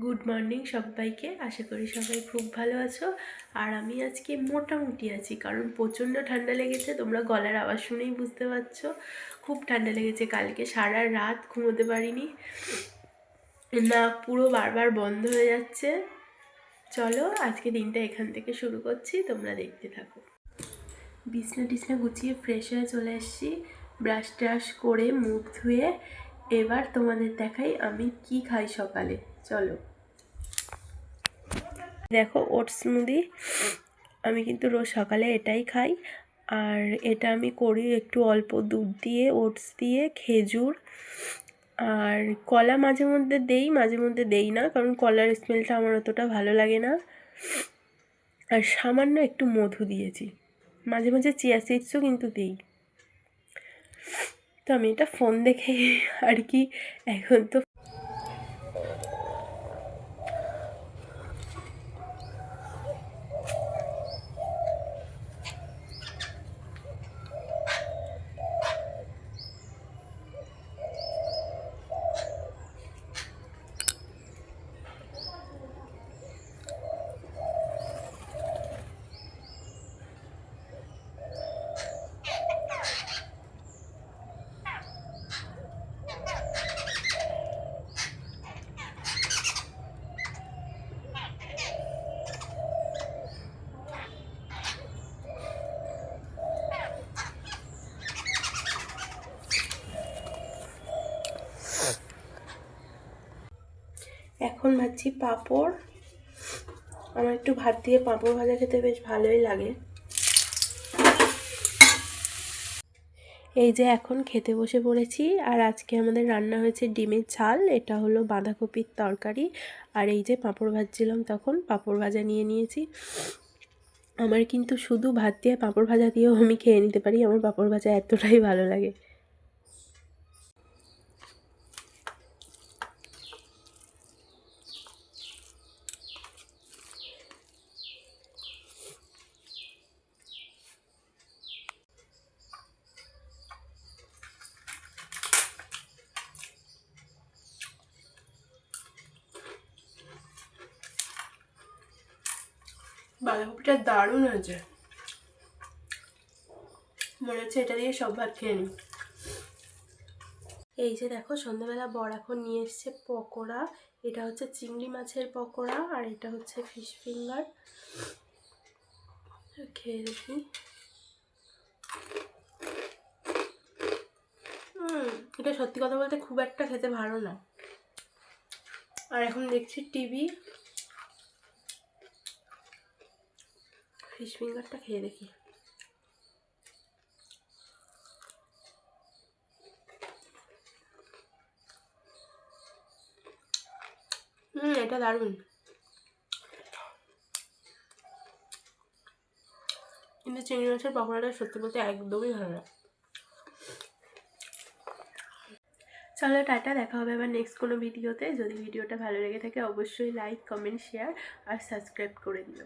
Good morning সবাইকে। আশা করি সবাই খুব ভালো আছো। আর আমি আজকে মোটামুটি আছি, কারণ প্রচণ্ড ঠান্ডা লেগেছে। তোমরা গলার আওয়াজ শুনেই বুঝতে পারছো খুব ঠান্ডা লেগেছে। কালকে সারা রাত ঘুমোতে পারিনি, নাক পুরো বারবার বন্ধ হয়ে যাচ্ছে। চলো আজকে দিনটা এখান থেকে শুরু করছি, তোমরা দেখতে থাকো। বিছনা গুছিয়ে ফ্রেশ হয়ে চলে এসেছি, ব্রাশ ট্রাশ করে মুখ ধুয়ে। এবার তোমাদের দেখাই আমি কি খাই সকালে। চলো দেখো, ওটস স্মুদি। আমি কিন্তু রোজ সকালে এটাই খাই। আর এটা আমি করি একটু অল্প দুধ দিয়ে, ওটস দিয়ে, খেজুর আর কলা মাঝে মধ্যে দেই, মাঝে মধ্যে দেই না, কারণ কলার স্মেলটা আমার অতটা ভালো লাগে না। আর সামান্য একটু মধু দিয়েছি, মাঝে মাঝে চিয়া সিডসও কিন্তু দিই। তো আমি এটা ফোন দেখে আর কি, এখন তো এখন ভাজছি পাঁপড়। আমার একটু ভাত দিয়ে পাঁপড় ভাজা খেতে বেশ ভালোই লাগে। এই যে এখন খেতে বসে পড়েছি। আর আজকে আমাদের রান্না হয়েছে ডিমের ঝাল, এটা হলো বাঁধাকপির তরকারি। আর এই যে পাঁপড় ভাজছিলাম, তখন পাঁপড় ভাজা নিয়ে নিয়েছি। আমার কিন্তু শুধু ভাত দিয়ে পাঁপড় ভাজা দিয়েও আমি খেয়ে নিতে পারি, আমার পাঁপড় ভাজা এতটাই ভালো লাগে। বাঁধাকপিটা দারুণ হয়েছে, মনে হচ্ছে এটা দিয়ে সব ভাত খেয়ে নিই। এই যে দেখো, সন্ধ্যাবেলা বর এখন নিয়ে এসছে পকোড়া। এটা হচ্ছে চিংড়ি মাছের পকোড়া, আর এটা হচ্ছে ফিশ ফিঙ্গার। খেয়ে দেখি। এটা সত্যি কথা বলতে খুব একটা খেতে ভালো না। আর এখন দেখছি টিভি। ফিশ ফিঙ্গারটা খেয়ে দেখি। এটা দারুণ, কিন্তু চিংড়ি মাছের পকোড়াটা সত্যি বলতে একদমই ভালো না। চলো টাটা, দেখা হবে আবার নেক্সট কোনো ভিডিওতে। যদি ভিডিওটা ভালো লেগে থাকে অবশ্যই লাইক, কমেন্ট, শেয়ার আর সাবস্ক্রাইব করে দিও।